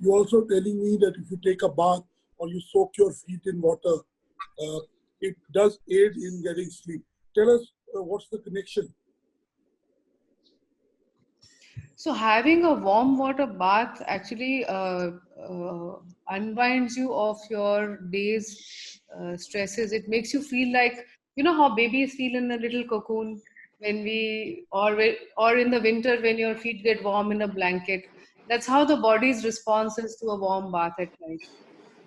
You also telling me that if you take a bath or you soak your feet in water, it does aid in getting sleep. Tell us what's the connection? So having a warm water bath actually unwinds you of your day's stresses. It makes you feel like, you know how babies feel in a little cocoon when or in the winter when your feet get warm in a blanket. That's how the body's response is to a warm bath at night.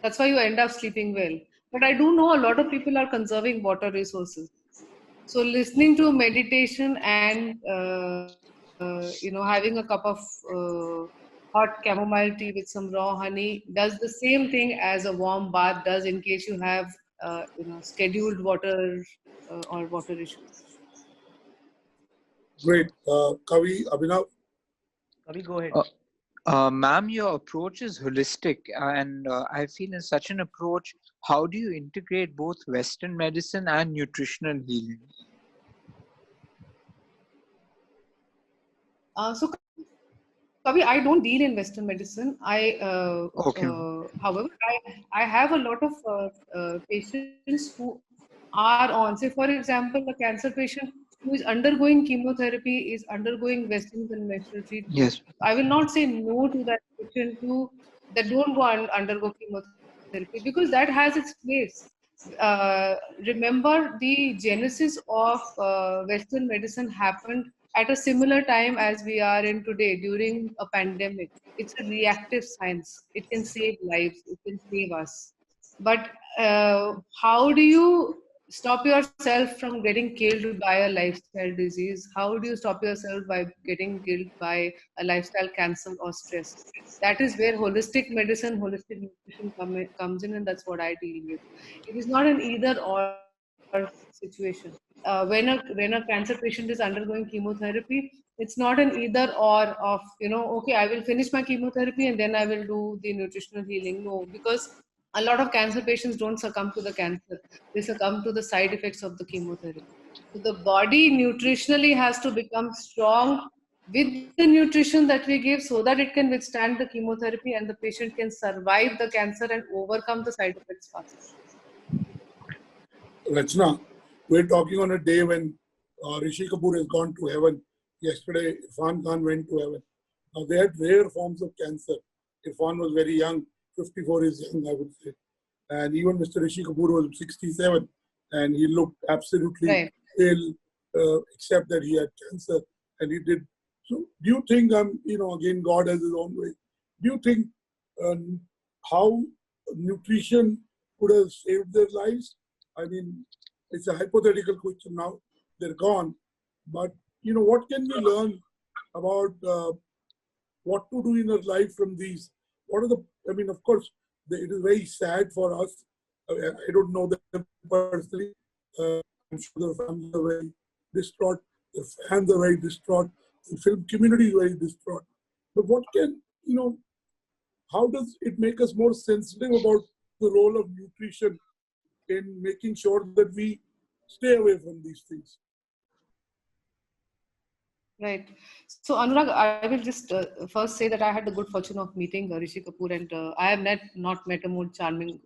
That's why you end up sleeping well. But I do know a lot of people are conserving water resources. So listening to meditation and having a cup of hot chamomile tea with some raw honey does the same thing as a warm bath does in case you have scheduled water or water issues. Great. Kavi, Abhinav? Kavi, go ahead. Ma'am, your approach is holistic, and I feel in such an approach, how do you integrate both Western medicine and nutritional healing? So, Kavi, I don't deal in Western medicine. However, I have a lot of patients who are on, say, for example, a cancer patient who is undergoing chemotherapy is undergoing Western conventional treatment. Yes. I will not say no to that patient that don't go undergo chemotherapy because that has its place. Remember, the genesis of Western medicine happened at a similar time as we are in today during a pandemic. It's a reactive science. It can save lives. It can save us. But how do you stop yourself from getting killed by a lifestyle disease? How do you stop yourself by getting killed by a lifestyle cancer or stress? That is where holistic medicine, holistic nutrition comes in, and that's what I deal with. It is not an either or situation. When a cancer patient is undergoing chemotherapy, it's not an either or of, okay, I will finish my chemotherapy and then I will do the nutritional healing. No, because a lot of cancer patients don't succumb to the cancer, they succumb to the side effects of the chemotherapy. So the body nutritionally has to become strong with the nutrition that we give so that it can withstand the chemotherapy and the patient can survive the cancer and overcome the side effects faster. Rachna, we're talking on a day when Rishi Kapoor has gone to heaven. Yesterday, Irfan Khan went to heaven. Now, they had rare forms of cancer. Irfan was very young, 54 is young, I would say. And even Mr. Rishi Kapoor was 67, and he looked absolutely ill, except that he had cancer, and he did. So, do you think, again, God has his own way. Do you think how nutrition could have saved their lives? I mean, it's a hypothetical question now. They're gone. But, what can we learn about what to do in our life from these? What are of course, it is very sad for us. I don't know them personally. I'm sure their families are very distraught. Their fans are very distraught. The film community is very distraught. But what can, how does it make us more sensitive about the role of nutrition in making sure that we stay away from these things? Right. So, Anurag, I will just first say that I had the good fortune of meeting Rishi Kapoor, and I have not met a more charming,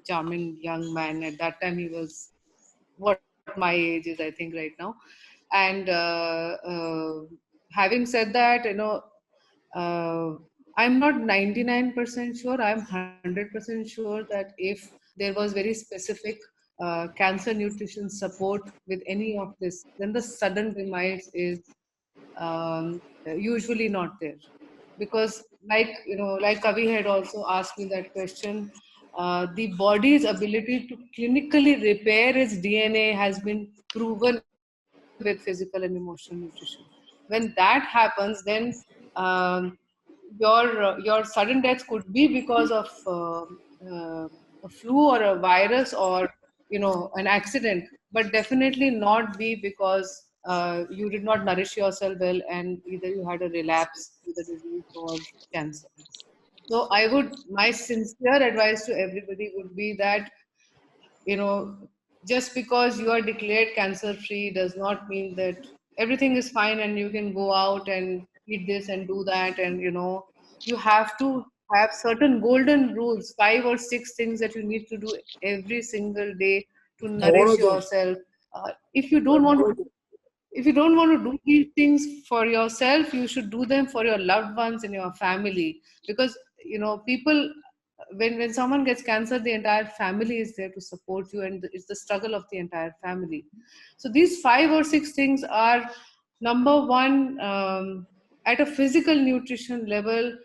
charming young man. At that time, he was what my age is, I think, right now. And having said that, I'm not 99% sure. I'm 100% sure that if there was very specific cancer nutrition support with any of this, then the sudden demise is usually not there. Because like Kavi had also asked me that question, the body's ability to clinically repair its DNA has been proven with physical and emotional nutrition. When that happens, then um, your sudden death could be because of a flu or a virus or an accident, but definitely not be because you did not nourish yourself well and either you had a relapse with the disease or cancer. So my sincere advice to everybody would be that, just because you are declared cancer free does not mean that everything is fine and you can go out and eat this and do that and You have to have certain golden rules, 5 or 6 things that you need to do every single day to Now, what nourish are those? yourself. If you don't want to, if you don't want to do these things for yourself, you should do them for your loved ones and your family. Because people, when someone gets cancer, the entire family is there to support you, and it's the struggle of the entire family. So these 5 or 6 things are: number one, at a physical nutrition level,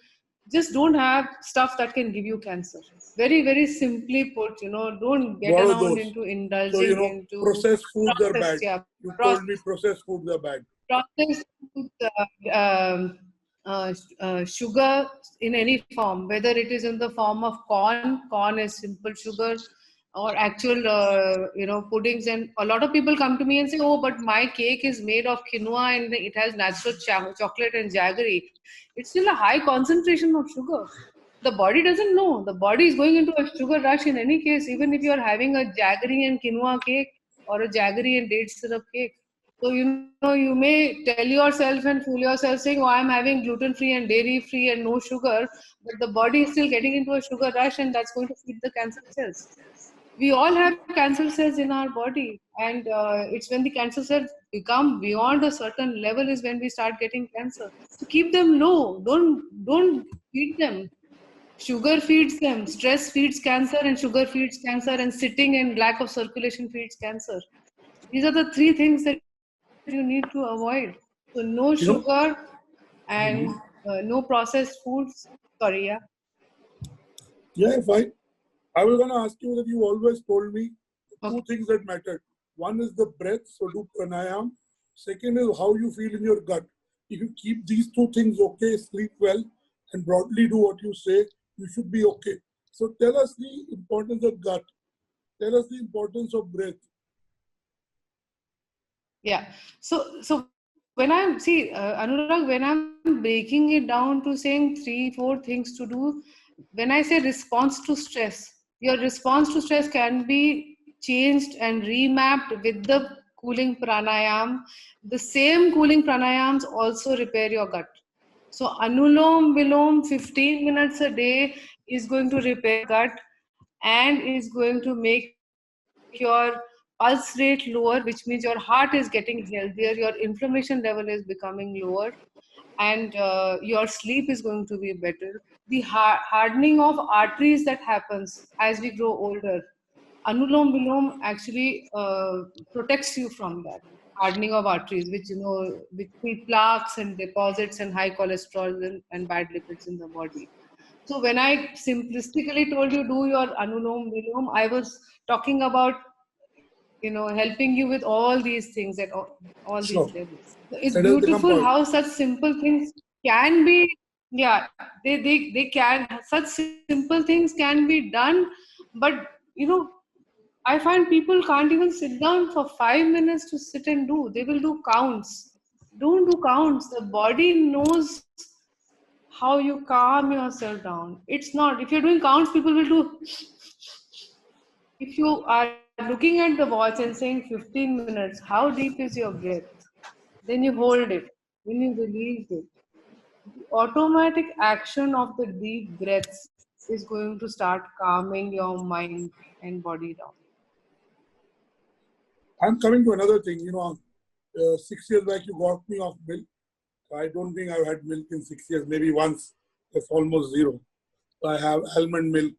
just don't have stuff that can give you cancer. Very, very simply put, don't get What are around those? into So, indulging into processed foods are processed, bad. yeah, You told processed, me processed foods are bad. processed foods, sugar in any form, whether it is in the form of corn is simple sugar, or actual, puddings. And a lot of people come to me and say, oh, but my cake is made of quinoa and it has natural chocolate and jaggery. It's still a high concentration of sugar. The body doesn't know. The body is going into a sugar rush in any case, even if you are having a jaggery and quinoa cake or a jaggery and date syrup cake. So, you may tell yourself and fool yourself saying, oh, I'm having gluten-free and dairy-free and no sugar, but the body is still getting into a sugar rush, and that's going to feed the cancer cells. We all have cancer cells in our body, and it's when the cancer cells become beyond a certain level is when we start getting cancer. So keep them low. Don't feed them. Sugar feeds them. Stress feeds cancer, and sugar feeds cancer, and sitting and lack of circulation feeds cancer. These are the 3 things that you need to avoid. So no You know, sugar and no processed foods. Sorry, yeah. yeah, fine. I was going to ask you that you always told me Okay. 2 things that mattered. One is the breath, so do pranayam. Second is how you feel in your gut. If you keep these 2 things okay, sleep well, and broadly do what you say, you should be okay. So tell us the importance of gut. Tell us the importance of breath. Yeah. So when I'm Anurag, when I'm breaking it down to saying 3, 4 things to do, when I say response to stress, your response to stress can be changed and remapped with the cooling pranayam. The same cooling pranayams also repair your gut. So Anulom Vilom 15 minutes a day is going to repair gut and is going to make your pulse rate lower, which means your heart is getting healthier, your inflammation level is becoming lower, and your sleep is going to be better. The hardening of arteries that happens as we grow older, Anulom Vilom actually protects you from that hardening of arteries, which create plaques and deposits and high cholesterol and bad lipids in the body. So when I simplistically told you do your Anulom Vilom, I was talking about helping you with all these things at all these Sure. levels. So it's Let us become beautiful point. how such simple things can be, yeah, they can, such simple things can be done, but I find people can't even sit down for 5 minutes to sit and do. They will do counts. Don't do counts. The body knows how you calm yourself down. It's not, if you're doing counts, people will do. If you are looking at the watch and saying 15 minutes, how deep is your breath? Then you hold it. Then you release it. The automatic action of the deep breaths is going to start calming your mind and body down. I'm coming to another thing. 6 years back, you got me off milk. I don't think I've had milk in 6 years, maybe once. That's almost zero. I have almond milk.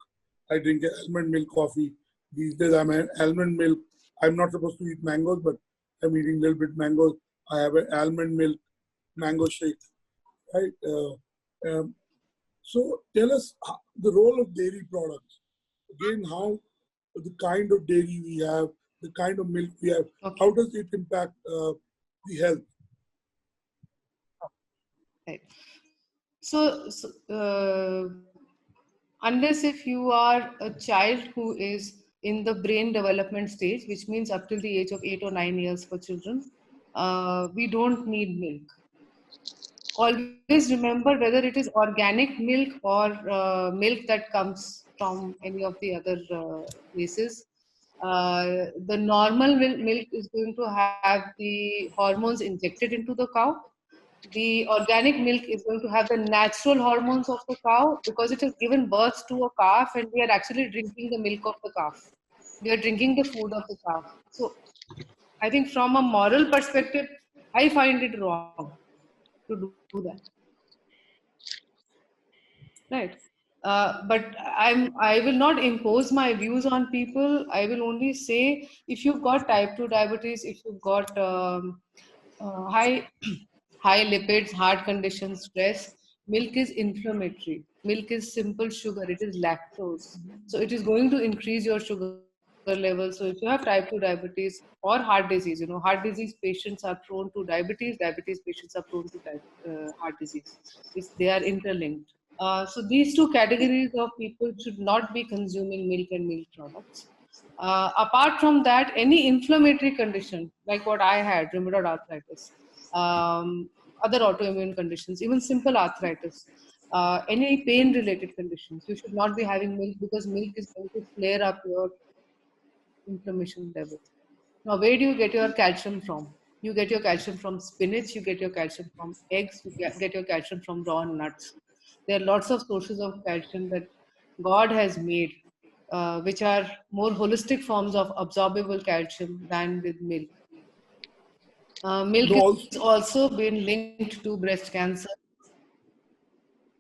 I drink almond milk coffee. These days I'm an almond milk. I'm not supposed to eat mangoes, but I'm eating a little bit mangoes. I have an almond milk mango shake, right? So tell us the role of dairy products. Again, how the kind of dairy we have, the kind of milk we have, Okay. how does it impact the health? Right. So, unless if you are a child who is in the brain development stage, which means up till the age of 8 or 9 years for children, we don't need milk. Always remember, whether it is organic milk or milk that comes from any of the other places, the normal milk is going to have the hormones injected into the cow. the organic milk is going to have the natural hormones of the cow because it has given birth to a calf and we are actually drinking the milk of the calf. We are drinking the food of the calf. So I think from a moral perspective, I find it wrong to do that. Right. But I will not impose my views on people. I will only say if you've got type 2 diabetes, if you've got high high lipids, heart conditions, stress, milk is inflammatory. Milk is simple sugar. It is lactose. So it is going to increase your sugar level. So if you have type 2 diabetes or heart disease, heart disease patients are prone to diabetes. Diabetes patients are prone to heart disease. They are interlinked. So these two categories of people should not be consuming milk and milk products. Apart from that, any inflammatory condition like what I had, rheumatoid arthritis, other autoimmune conditions, even simple arthritis, any pain-related conditions, you should not be having milk because milk is going to flare up your inflammation level. Now, where do you get your calcium from? You get your calcium from spinach, you get your calcium from eggs, you get your calcium from raw nuts. There are lots of sources of calcium that God has made, which are more holistic forms of absorbable calcium than with milk. Milk has also been linked to breast cancer.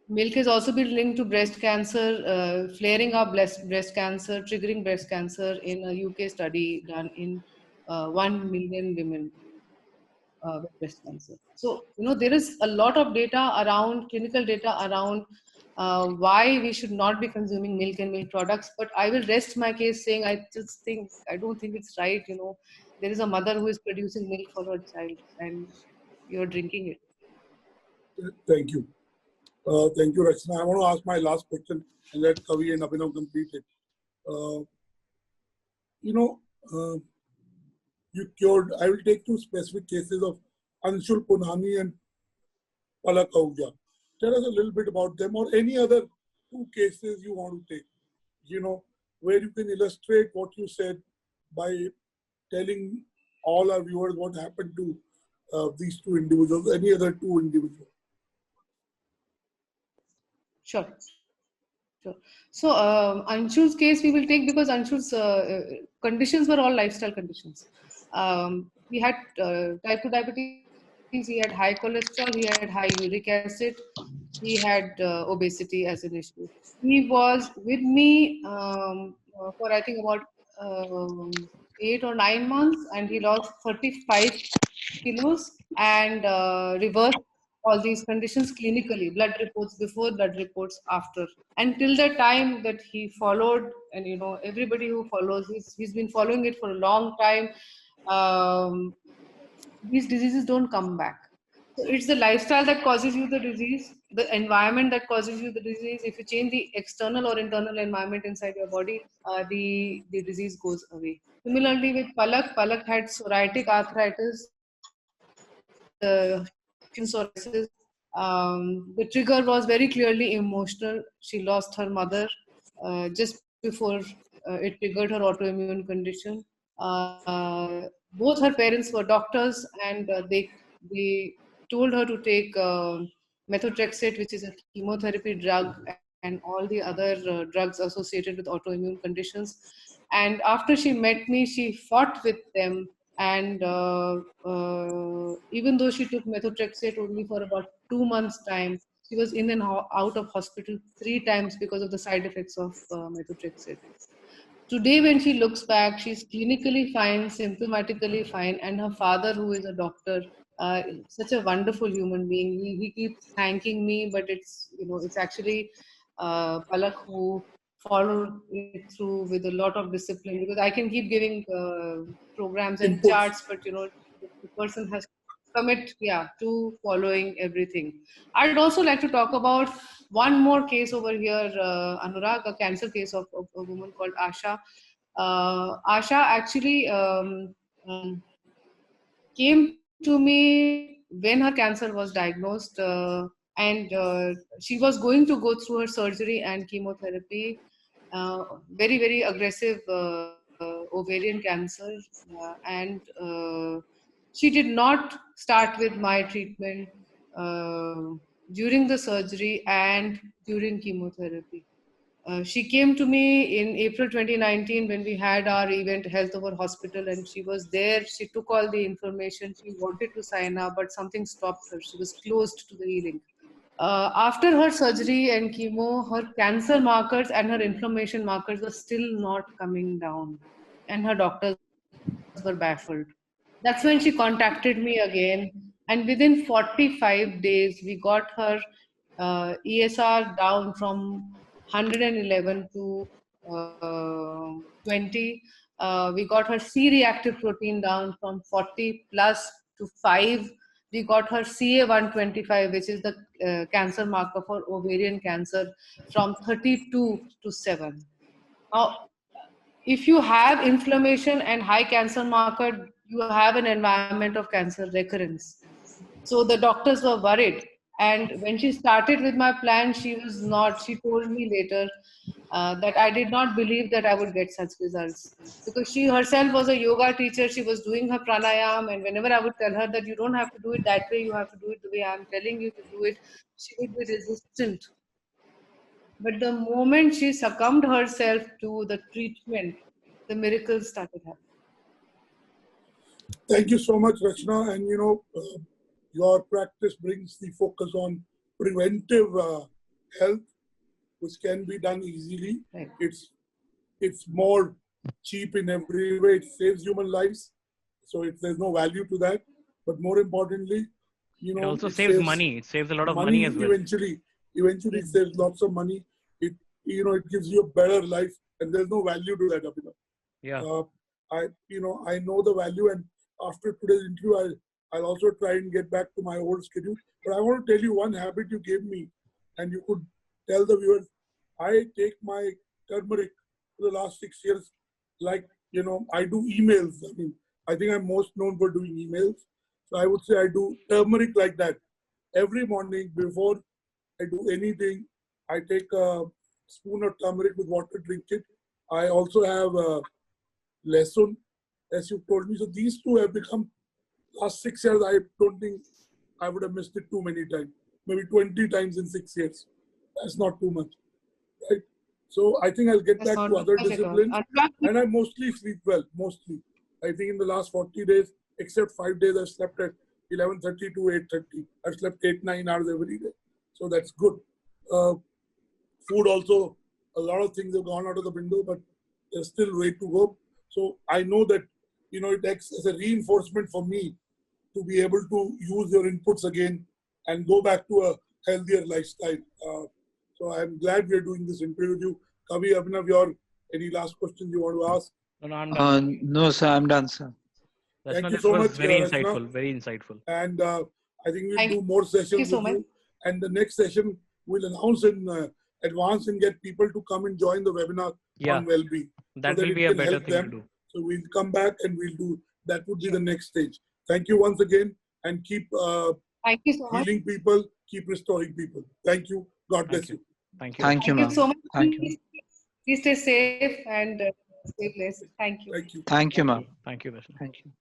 Milk has also been linked to breast cancer, flaring up breast cancer, triggering breast cancer in a UK study done in 1 million women with breast cancer. So, there is a lot of data around, clinical data around why we should not be consuming milk and milk products. But I will rest my case saying I don't think it's right. There is a mother who is producing milk for her child and you're drinking it. Thank you. Thank you, Rachna. I want to ask my last question and let Kavi and Abhinav complete it. You cured, I will take two specific cases of Anshul Punani and Palak Ahuja. Tell us a little bit about them or any other two cases you want to take, where you can illustrate what you said by telling all our viewers what happened to these two individuals, any other two individuals. Sure. So Anshul's case we will take because Anshul's conditions were all lifestyle conditions. He had type 2 diabetes, he had high cholesterol, he had high uric acid, he had obesity as an issue. He was with me for I think about 8 or 9 months and he lost 35 kilos and reversed all these conditions clinically, blood reports before, blood reports after. Until the time that he followed, and everybody who follows, he's been following it for a long time. These diseases don't come back. So it's the lifestyle that causes you the disease, the environment that causes you the disease. If you change the external or internal environment inside your body, the disease goes away. Similarly with Palak had psoriatic arthritis, psoriasis. The trigger was very clearly emotional. She lost her mother just before it triggered her autoimmune condition. Both her parents were doctors, and they told her to take methotrexate, which is a chemotherapy drug, and all the other drugs associated with autoimmune conditions. And after she met me, she fought with them. And even though she took methotrexate only for about 2 months' time, she was in and out of hospital 3 times because of the side effects of methotrexate. Today, when she looks back, she's clinically fine, symptomatically fine, and her father, who is a doctor, such a wonderful human being. He keeps thanking me, but it's actually Palak who followed it through with a lot of discipline, because I can keep giving programs and charts, but the person has to commit to following everything. I'd also like to talk about one more case over here, Anurag, a cancer case of a woman called Asha. Asha actually came to me when her cancer was diagnosed, and she was going to go through her surgery and chemotherapy. Very, very aggressive ovarian cancer, and she did not start with my treatment. during the surgery and during chemotherapy. She came to me in April 2019 when we had our event Health Over Hospital, and she was there. She took all the information. She wanted to sign up, but something stopped her. She was closed to the healing. After her surgery and chemo, her cancer markers and her inflammation markers were still not coming down, and her doctors were baffled. That's when she contacted me again, and within 45 days, we got her ESR down from 111 to 20. We got her C-reactive protein down from 40 plus to 5. We got her CA125, which is the cancer marker for ovarian cancer, from 32 to 7. Now, if you have inflammation and high cancer marker, you have an environment of cancer recurrence. So the doctors were worried. And when she started with my plan, she was not. She told me later that I did not believe that I would get such results. Because she herself was a yoga teacher, she was doing her pranayam, and whenever I would tell her that you don't have to do it that way, you have to do it the way I'm telling you to do it, she would be resistant. But the moment she succumbed herself to the treatment, the miracles started happening. Thank you so much, Rachna. And your practice brings the focus on preventive health, which can be done easily. Right. It's more cheap in every way. It saves human lives, so there's no value to that. But more importantly, it also saves money. It saves a lot of money as well. Eventually, it saves lots of money. It gives you a better life, and there's no value to that, Abhinav. Yeah. I know the value, and after today's interview, I'll also try and get back to my old schedule. But I want to tell you one habit you gave me, and you could tell the viewers. I take my turmeric for the last 6 years. Like, I do emails. I mean, I think I'm most known for doing emails. So I would say I do turmeric like that. Every morning before I do anything, I take a spoon of turmeric with water, drink it. I also have Lasun, as you told me. So these two have become, last 6 years, I don't think I would have missed it too many times. Maybe 20 times in 6 years. That's not too much, right? So I think I'll get back to other disciplines. And I mostly sleep well, mostly. I think in the last 40 days, except 5 days, I've slept at 11:30 to 8:30. I've slept 8-9 hours every day. So that's good. Food also, a lot of things have gone out of the window, but there's still way to go. So I know that, it acts as a reinforcement for me to be able to use your inputs again and go back to a healthier lifestyle. So I'm glad we're doing this interview with you. Kavi, Abhinav, any last questions you want to ask? No, I'm done. No, sir, I'm done, sir. Thank you so much. Very insightful. Very insightful. And I think we'll do more sessions with you. And the next session we'll announce in advance and get people to come and join the webinar on well-being. That will be a better thing to do. So we'll come back and we'll do, that would be the next stage. Thank you once again, and keep Thank you so much. healing people, keep restoring people. Thank you. God bless you. Thank you. Thank you, Thank you so much. Thank you. Please stay safe and stay blessed. Thank you. Thank you. Thank you, ma'am. Thank you, Vishnu. Thank you.